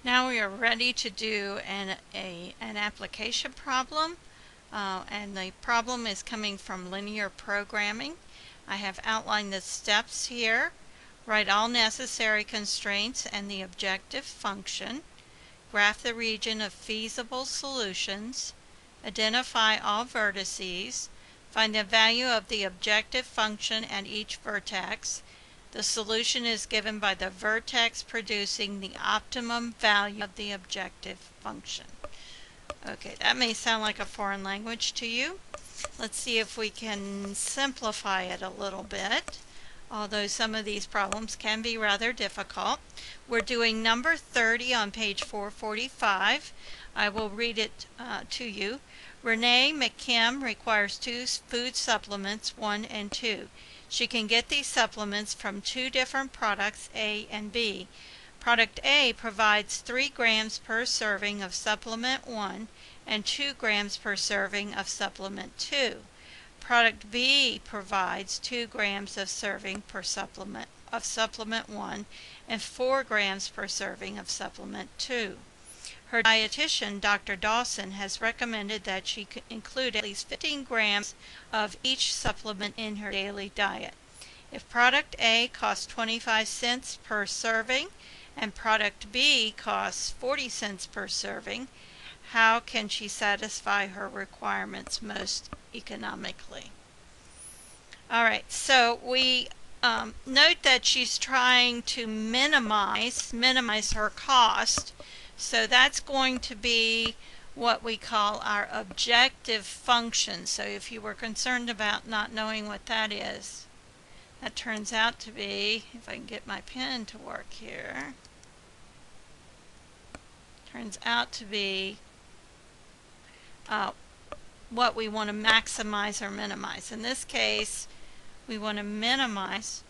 Now we are ready to do an application problem, and the problem is coming from linear programming. I have outlined the steps here. Write all necessary constraints and the objective function. Graph the region of feasible solutions. Identify all vertices. Find the value of the objective function at each vertex. The solution is given by the vertex producing the optimum value of the objective function. Okay, that may sound like a foreign language to you. Let's see if we can simplify it a little bit, although some of these problems can be rather difficult. We're doing number 30 on page 445. I will read it to you. Renee McKim requires 2 food supplements, 1 and 2. She can get these supplements from 2 different products, A and B. Product A provides 3 grams per serving of supplement 1 and 2 grams per serving of supplement 2. Product B provides 2 grams of serving per supplement 1 and 4 grams per serving of supplement 2. Her dietitian, Dr. Dawson, has recommended that she include at least 15 grams of each supplement in her daily diet. If product A costs 25 cents per serving and product B costs 40 cents per serving, how can she satisfy her requirements most economically? All right, so we note that she's trying to minimize her cost. So that's going to be what we call our objective function. So if you were concerned about not knowing what that is, that turns out to be, if I can get my pen to work here, turns out to be what we want to maximize or minimize. In this case, we want to minimize.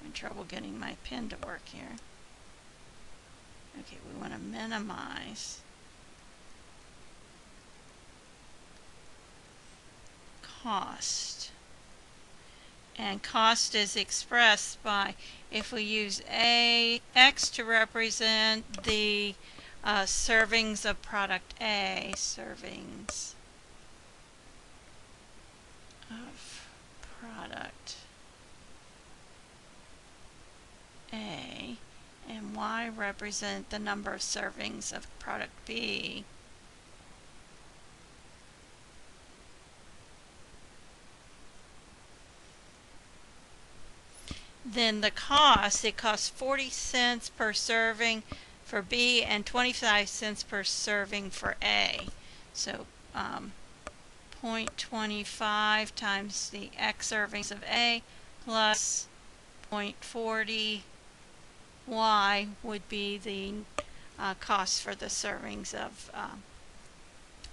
I'm in trouble getting my pen to work here. Okay, we want to minimize cost. And cost is expressed by, if we use X to represent the servings of product A, servings of product A, and Y represent the number of servings of product B. Then the cost, it costs 40 cents per serving for B and 25 cents per serving for A. So 0.25 times the X servings of A plus 0.40 Y would be the cost for the servings of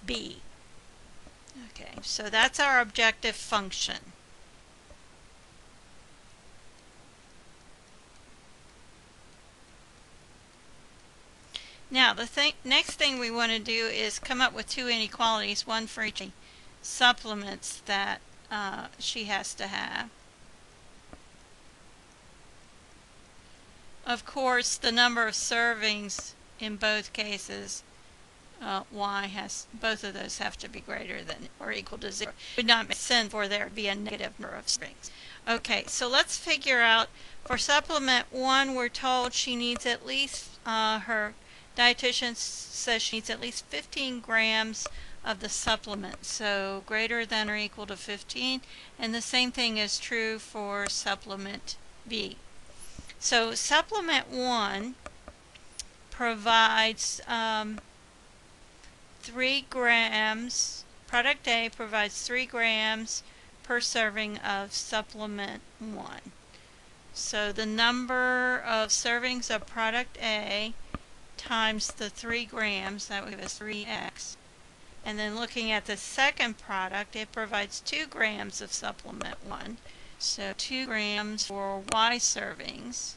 B. Okay, so that's our objective function. Now the next thing we want to do is come up with 2 inequalities, one for each supplements that she has to have. Of course, the number of servings in both cases, both of those have to be greater than or equal to 0. It would not make sense for there to be a negative number of servings. Okay, so let's figure out, for supplement 1, we're told she needs at least, her dietitian says she needs at least 15 grams of the supplement, so greater than or equal to 15, and the same thing is true for supplement B. So supplement 1 provides 3 grams, product A provides 3 grams per serving of supplement 1. So the number of servings of product A times the 3 grams, that would give us 3x. And then looking at the second product, it provides 2 grams of supplement 1. So 2 grams for Y servings.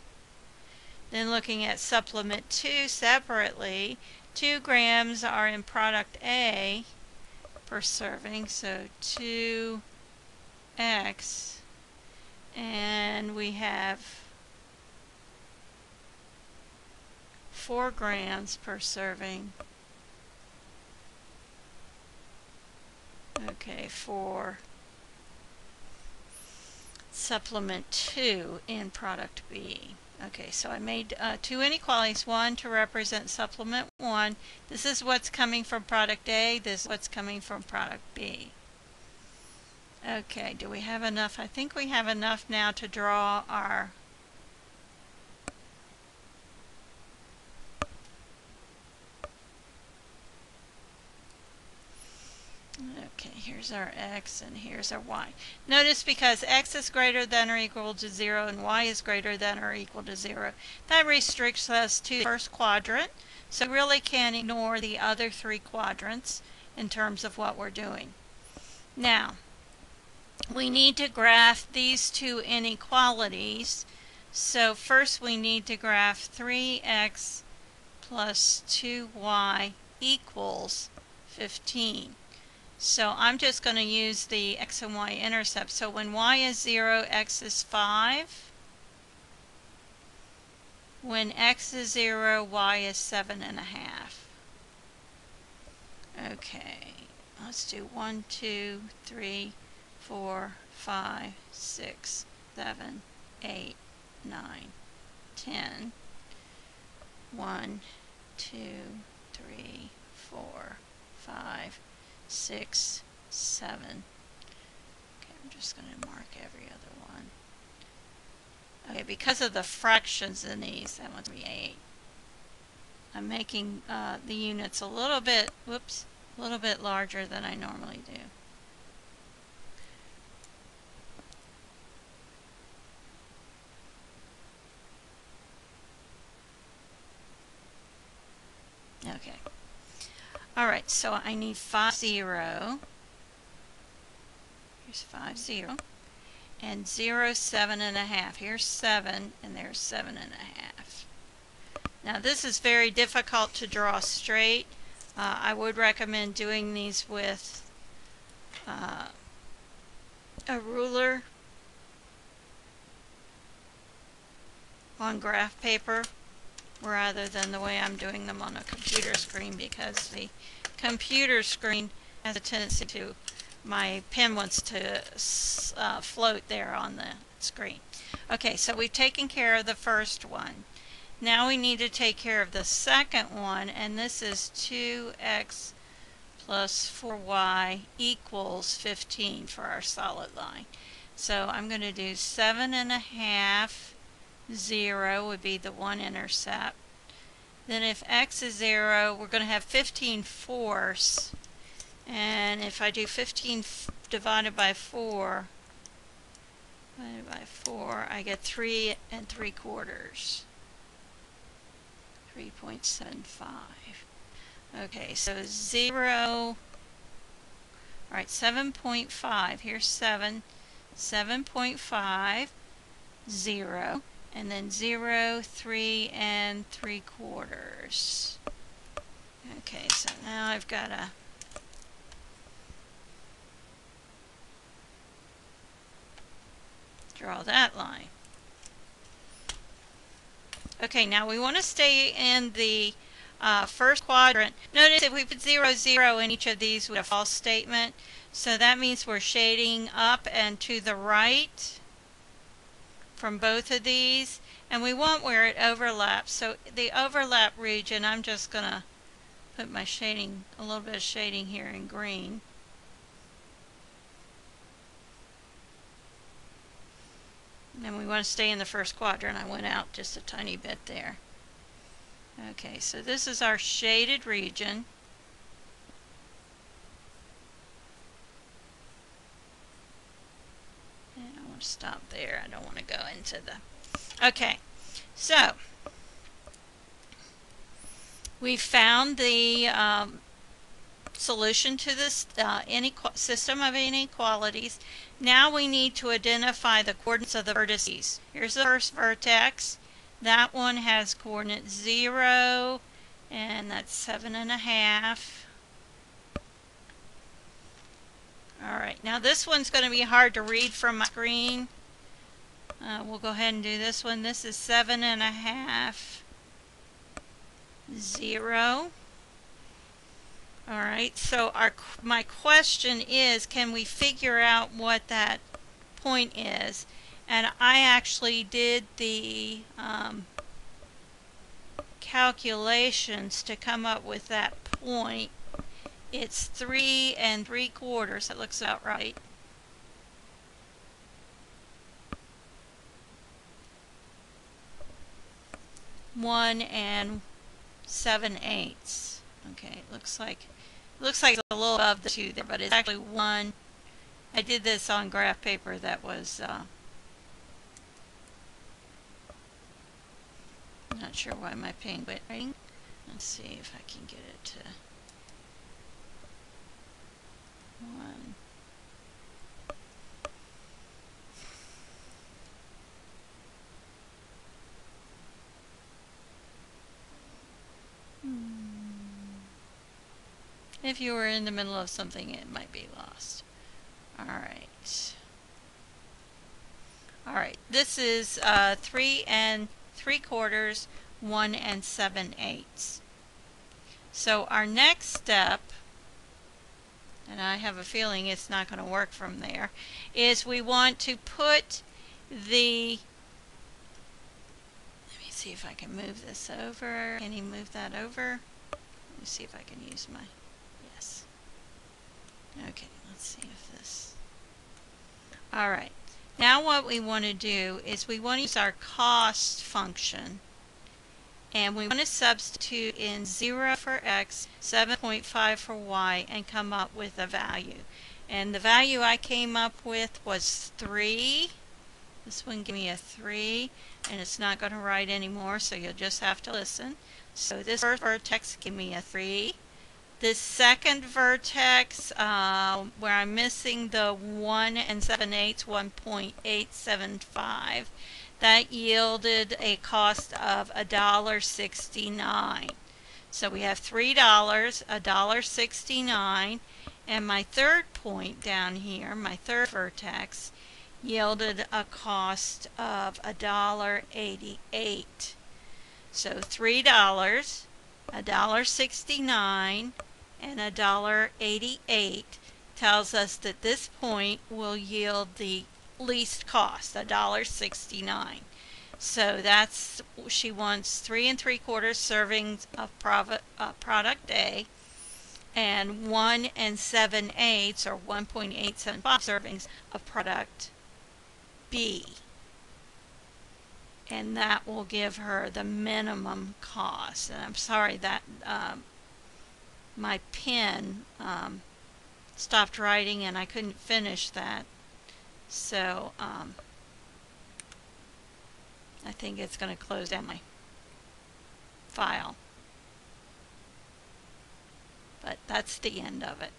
Then looking at supplement 2 separately, 2 grams are in product A per serving, so 2x. And we have 4 grams per serving. Okay, for supplement 2 in product B. Okay, so I made 2 inequalities, one to represent supplement 1. This is what's coming from product A, this is what's coming from product B. Okay, do we have enough? I think we have enough now to draw our okay, here's our x and here's our y. Notice because x is greater than or equal to 0 and y is greater than or equal to 0, that restricts us to the first quadrant. So we really can't ignore the other 3 quadrants in terms of what we're doing. Now, we need to graph these 2 inequalities. So first we need to graph 3x plus 2y equals 15. So I'm just going to use the x and y intercept. So when y is 0, x is 5. When x is 0, y is 7.5. Okay, let's do 1, 2, 3, 4, 5, 6, 7, 8, 9, 10. 1, 2, 3, 4, 5, 6, 7. Okay, I'm just going to mark every other one. Okay, because of the fractions in these, that one's 8. I'm making the units a little bit, whoops, a little bit larger than I normally do. Okay. Alright, so I need 5, 0. Here's 5, 0. And 0, 7.5. Here's 7, and there's 7.5. Now this is very difficult to draw straight. I would recommend doing these with a ruler on graph paper rather than the way I'm doing them on a computer screen, because the computer screen has a tendency to, my pen wants to float there on the screen. Okay, so we've taken care of the first one. Now we need to take care of the second one, and this is 2x plus 4y equals 15 for our solid line. So I'm going to do 7.5, 0 would be the one intercept. Then if x is 0, we're going to have 15 fourths. And if I do 15 divided by 4, I get 3 3/4. 3.75. Okay, so 0, alright, 7.5, here's 7, 7.5, 0, and then 0, 3 3/4. Okay, so now I've got to draw that line. Okay, now we want to stay in the first quadrant. Notice if we put 0, 0 in each of these, we have a false statement. So that means we're shading up and to the right from both of these. And we want where it overlaps. So the overlap region, I'm just going to put my shading, a little bit of shading here in green. And we want to stay in the first quadrant. I went out just a tiny bit there. Okay, so this is our shaded region. And I want to stop there. I don't want to go into the... Okay, so we found the solution to this system of inequalities. Now we need to identify the coordinates of the vertices. Here's the first vertex. That one has coordinate 0, and that's 7.5. Alright, now this one's going to be hard to read from my screen. We'll go ahead and do this one. This is 7.5. 0. All right, so my question is, can we figure out what that point is? And I actually did the calculations to come up with that point. It's 3 3/4. That looks about right. One and 7/8. Okay, it looks like it's a little above the 2 there, but it's actually 1. I did this on graph paper that was not sure why my pen quit writing. Let's see if I can get it to 1. If you were in the middle of something, it might be lost. All right. All right. This is 3 3/4, 1 7/8. So our next step, and I have a feeling it's not going to work from there, is we want to put the, let me see if I can move this over. Can you move that over? Let me see if I can use my, yes. Okay, let's see if this, all right. Now what we want to do is we want to use our cost function, and we want to substitute in 0 for x, 7.5 for y, and come up with a value. And the value I came up with was 3. This one gave me a 3, and it's not going to write anymore, so you'll just have to listen. So this first vertex gave me a 3. This second vertex, where I'm missing the 1 7/8, 1.875, that yielded a cost of $1.69. So we have $3, $1.69, and my third point down here, my third vertex, yielded a cost of $1.88. So $3, $1.69, and $1.88 tells us that this point will yield the least cost, $1.69. So that's, she wants 3 3/4 servings of product A and 1 7/8 or 1.875 servings of product B. And that will give her the minimum cost. And I'm sorry that my pen stopped writing and I couldn't finish that. So I think it's going to close down my file. But that's the end of it.